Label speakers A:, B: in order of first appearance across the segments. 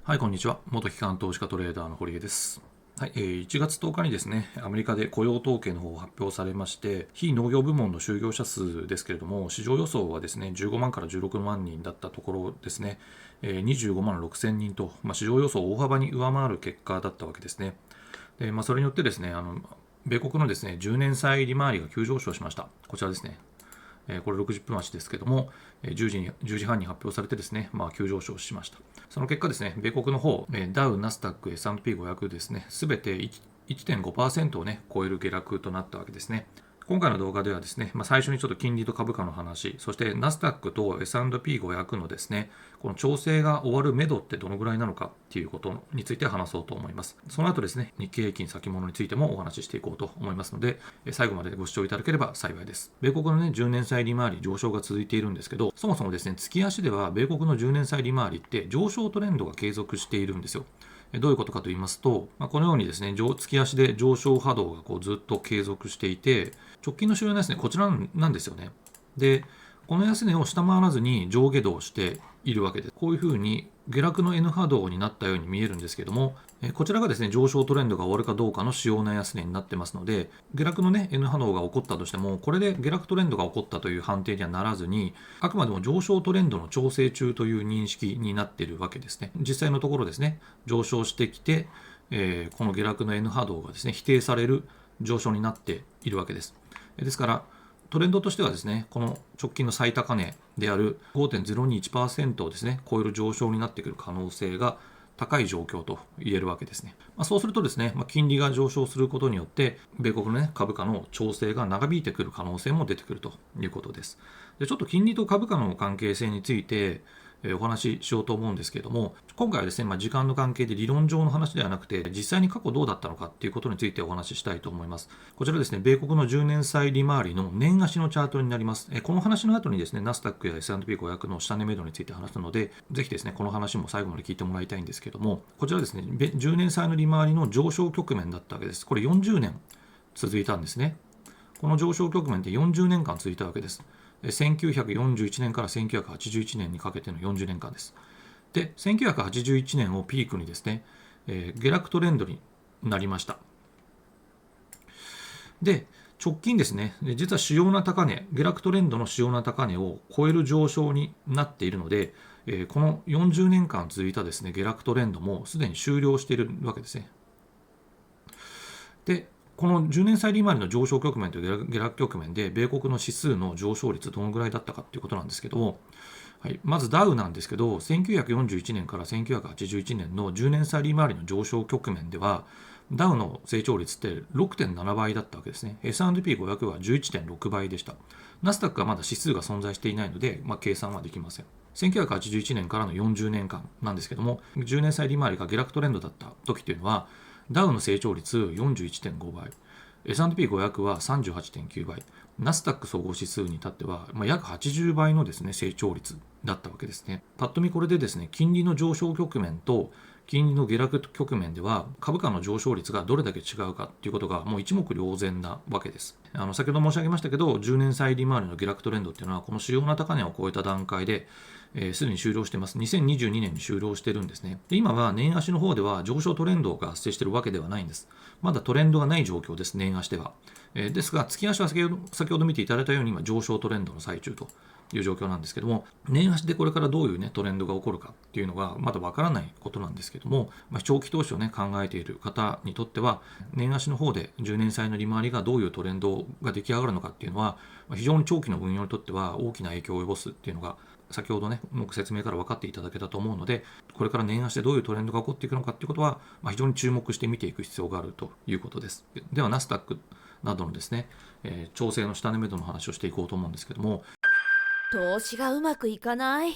A: はい、こんにちは。元機関投資家トレーダーの堀江です。はい、1月10日にですね、アメリカで雇用統計の方を発表されまして、非農業部門の就業者数ですけれども、市場予想はですね、15万から16万人だったところですね、25万6千人と、市場予想を大幅に上回る結果だったわけですね。で、それによってですね、米国のですね、10年債利回りが急上昇しました。こちらですね。これ60分足ですけども、10時半に発表されてですね、急上昇しました。その結果ですね、米国の方、ダウ、ナスダック、S&P500 ですね、すべて 1.5% をね、超える下落となったわけですね。今回の動画ではですね、最初にちょっと金利と株価の話、そしてナスダックと S&P500 のですね、この調整が終わる目処ってどのぐらいなのかっていうことについて話そうと思います。その後ですね、日経平均先物についてもお話ししていこうと思いますので、最後までご視聴いただければ幸いです。米国のね、10年債利回り上昇が続いているんですけど、そもそもですね、月足では米国の10年債利回りって上昇トレンドが継続しているんですよ。どういうことかと言いますと、このようにですね、月足で上昇波動がずっと継続していて、直近の主要な安値、こちらなんですよね。で、この安値を下回らずに上下動しているわけです。こういうふうに下落の N 波動になったように見えるんですけども、こちらがですね、上昇トレンドが終わるかどうかの主要な安値になってますので、下落のね、N 波動が起こったとしても、これで下落トレンドが起こったという判定にはならずに、あくまでも上昇トレンドの調整中という認識になっているわけですね。実際のところですね、上昇してきて、この下落の N 波動がですね、否定される上昇になっているわけです。ですから、トレンドとしてはですね、この直近の最高値である 5.021% をですね、超える上昇になってくる可能性が高い状況と言えるわけですね。そうするとですね、金利が上昇することによって、米国の、ね、株価の調整が長引いてくる可能性も出てくるということです。で、ちょっと金利と株価の関係性について、お話ししようと思うんですけれども、今回はですね、時間の関係で理論上の話ではなくて、実際に過去どうだったのかっていうことについてお話ししたいと思います。こちらですね、米国の10年債利回りの年足のチャートになります。この話の後にですね、ナスダックや S&P500 の下値目処について話すので、ぜひですね、この話も最後まで聞いてもらいたいんですけども、こちらですね、10年債の利回りの上昇局面だったわけです。これ40年続いたんですね。この上昇局面って40年間続いたわけです。1941年から1981年にかけての40年間です。で、1981年をピークにですね、下落トレンドになりました。で、直近ですね、実は主要な高値、下落トレンドの主要な高値を超える上昇になっているので、この40年間続いたですね、下落トレンドもすでに終了しているわけですね。で、この10年債利回りの上昇局面と下落局面で、米国の指数の上昇率どのぐらいだったかということなんですけども、はい、まずダウなんですけど、1941年から1981年の10年債利回りの上昇局面では、ダウの成長率って 6.7 倍だったわけですね。S&P500 は 11.6 倍でした。ナスダックはまだ指数が存在していないので、計算はできません。1981年からの40年間なんですけども、10年債利回りが下落トレンドだった時というのは、ダウの成長率 41.5 倍、S&P500 は 38.9 倍、ナスダック総合指数に至っては、約80倍のですね、成長率だったわけですね。ぱっと見これでですね、金利の上昇局面と金利の下落局面では株価の上昇率がどれだけ違うかということがもう一目瞭然なわけです。先ほど申し上げましたけど、10年債利回りの下落トレンドっていうのはこの主要な高値を超えた段階ですでに終了しています。2022年に終了してるんですね。で、今は年足の方では上昇トレンドが発生しているわけではないんです。まだトレンドがない状況です、年足では。ですが、月足は先ほど見ていただいたように今上昇トレンドの最中という状況なんですけども、年足でこれからどういう、トレンドが起こるかっていうのがまだわからないことなんですけども、長期投資を、考えている方にとっては、年足の方で10年債の利回りがどういうトレンドが出来上がるのかっていうのは、非常に長期の運用にとっては大きな影響を及ぼすっていうのが、先ほどの説明から分かっていただけたと思うので、これから年足でどういうトレンドが起こっていくのかっていうことは、非常に注目して見ていく必要があるということです。では、ナスダックなどのですね、調整の下値目処の話をしていこうと思うんですけども、
B: 投資がうまくいかない。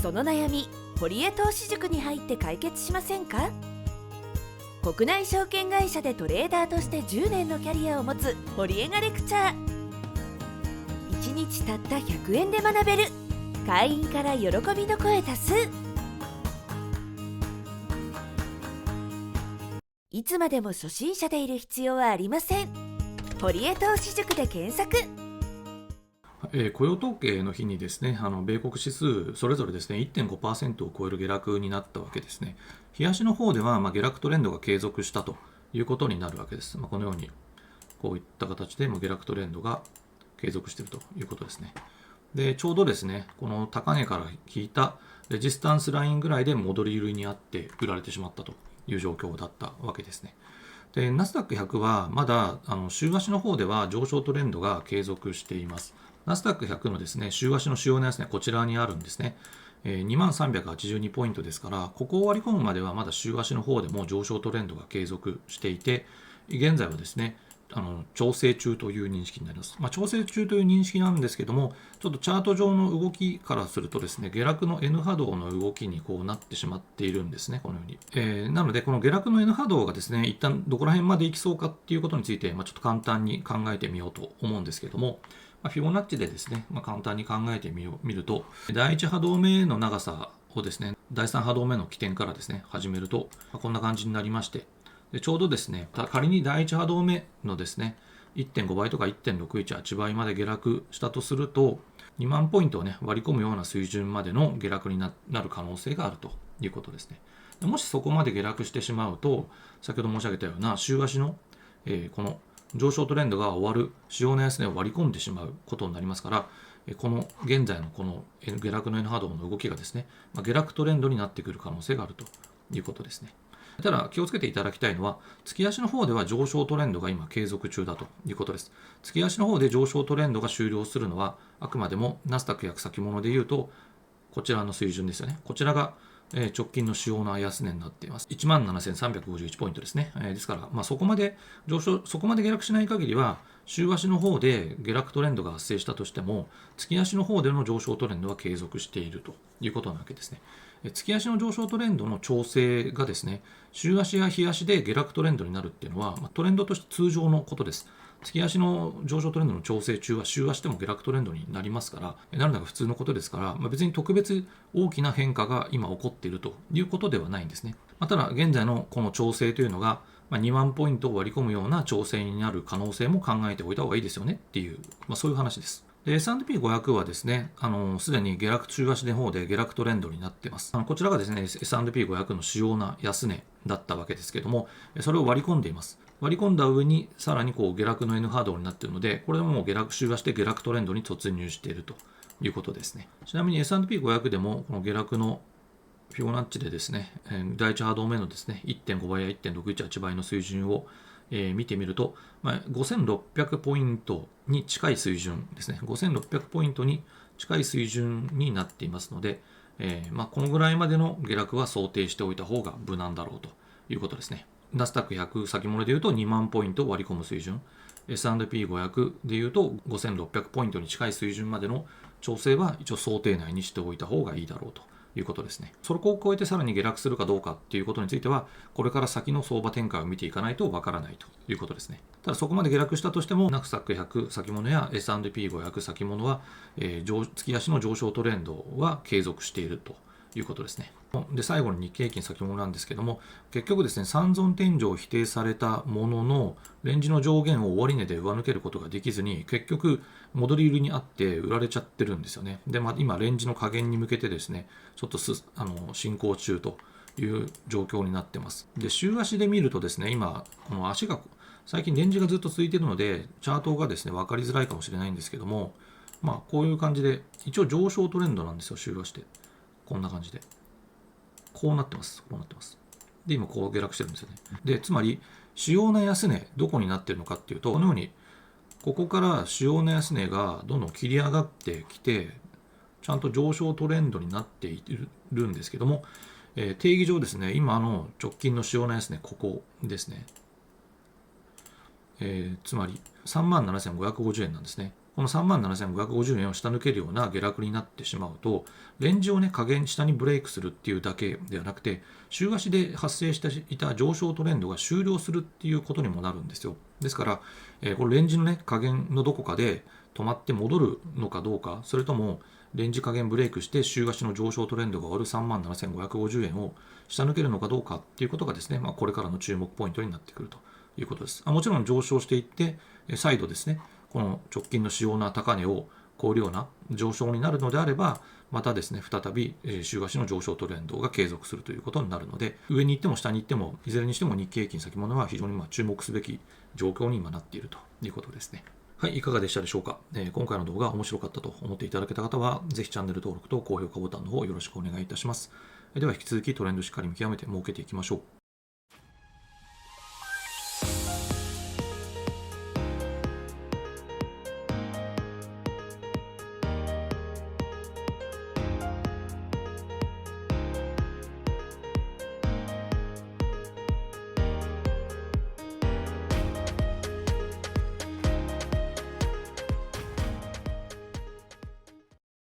B: その悩み、堀江投資塾に入って解決しませんか？国内証券会社でトレーダーとして10年のキャリアを持つ堀江がレクチャー。1日たった100円で学べる。会員から喜びの声多数。いつまでも初心者でいる必要はありません。堀江投資塾で検索。
A: 雇用統計の日にですね、米国指数、それぞれですね、1.5% を超える下落になったわけですね。日足の方では、下落トレンドが継続したということになるわけです。このように、こういった形で下落トレンドが継続しているということですね。で、ちょうどですね、この高値から引いたレジスタンスラインぐらいで戻り売りにあって売られてしまったという状況だったわけですね。で、ナスダック100はまだ週足の方では上昇トレンドが継続しています。ナスダック100のですね、週足の主要な安値、こちらにあるんですね。2382ポイントですから、ここを割り込むまではまだ週足の方でも上昇トレンドが継続していて、現在はですね、調整中という認識になります。調整中という認識なんですけども、ちょっとチャート上の動きからするとですね、下落の N 波動の動きにこうなってしまっているんですね、このように。なので、この下落の N 波動がですね、一旦どこら辺まで行きそうかっていうことについて、ちょっと簡単に考えてみようと思うんですけども、フィボナッチでですね、簡単に考えてみると、第1波動目の長さをですね、第3波動目の起点からですね、始めると、こんな感じになりまして、でちょうどですね、仮に第1波動目のですね、1.5 倍とか1.618倍まで下落したとすると、2万ポイントをね、割り込むような水準までの下落になる可能性があるということですね。もしそこまで下落してしまうと、先ほど申し上げたような週足の、この上昇トレンドが終わる主要な安値を割り込んでしまうことになりますから、この現在のこの下落の N 波動の動きがですね、下落トレンドになってくる可能性があるということですね。ただ気をつけていただきたいのは、月足の方では上昇トレンドが今継続中だということです。月足の方で上昇トレンドが終了するのは、あくまでもナスダック約先物でいうと、こちらの水準ですよね。こちらが直近の主要な安値になっています。17,351ポイントですね。ですから、そこまで下落しない限りは、週足の方で下落トレンドが発生したとしても、月足の方での上昇トレンドは継続しているということなわけですね。月足の上昇トレンドの調整がですね、週足や日足で下落トレンドになるっていうのは、トレンドとして通常のことです。月足の上昇トレンドの調整中は週足でも下落トレンドになりますから、なるのが普通のことですから、別に特別大きな変化が今起こっているということではないんですね。ただ、現在のこの調整というのが、2万ポイントを割り込むような調整になる可能性も考えておいた方がいいですよねっていう、そういう話です。で、S&P500 はですね、すでに下落週足の方で下落トレンドになっています。こちらがですね、S&P500 の主要な安値だったわけですけども、それを割り込んでいます。割り込んだ上に、さらにこう下落の N 波動になっているので、これでもう下落週足で下落トレンドに突入しているということですね。ちなみに S&P500 でも、この下落のフィボナッチでですね、第1波動目のですね、1.5 倍や1.618倍の水準を見てみると、5600ポイントに近い水準ですね。5600ポイントに近い水準になっていますので、このぐらいまでの下落は想定しておいた方が無難だろうということですね。ナスダック100先物でいうと2万ポイントを割り込む水準。S&P500 でいうと5600ポイントに近い水準までの調整は一応想定内にしておいた方がいいだろうということですね。そこを超えてさらに下落するかどうかっていうことについては、これから先の相場展開を見ていかないとわからないということですね。ただそこまで下落したとしても、ナスダック100先物や S&P500 先物は、月足の上昇トレンドは継続しているということですね。で、最後に日経平均先物なんですけども、結局ですね、三尊天井を否定されたものの、レンジの上限を終値で上抜けることができずに、結局、戻り売りにあって売られちゃってるんですよね。で、今、レンジの下限に向けてですね、ちょっと進行中という状況になってます。で、週足で見るとですね、今、この足が、最近レンジがずっと続いているので、チャートがですね、分かりづらいかもしれないんですけども、こういう感じで、一応上昇トレンドなんですよ、週足で。こんな感じで。こうなってます。こうなってます。で、今こう下落してるんですよね。で、つまり、主要な安値、どこになってるのかっていうと、このように、ここから主要な安値がどんどん切り上がってきて、ちゃんと上昇トレンドになっているんですけども、定義上ですね、今の直近の主要な安値、ここですね。つまり、37,550円なんですね。この37,550円を下抜けるような下落になってしまうと、レンジをね、下にブレイクするっていうだけではなくて、週足で発生していた上昇トレンドが終了するっていうことにもなるんですよ。ですから、これレンジのね、下限のどこかで止まって戻るのかどうか、それとも、レンジ下限ブレイクして週足の上昇トレンドが終わる37,550円を下抜けるのかどうかっていうことがですね、これからの注目ポイントになってくるということです。もちろん上昇していって、再度ですね、この直近の主要な高値を超えるような上昇になるのであれば、またですね、再び週足の上昇トレンドが継続するということになるので、上に行っても下に行っても、いずれにしても日経平均先物は非常に注目すべき状況に今なっているということですね。はい、いかがでしたでしょうか。今回の動画面白かったと思っていただけた方は、ぜひチャンネル登録と高評価ボタンの方よろしくお願いいたします。では引き続きトレンドしっかり見極めて儲けていきましょう。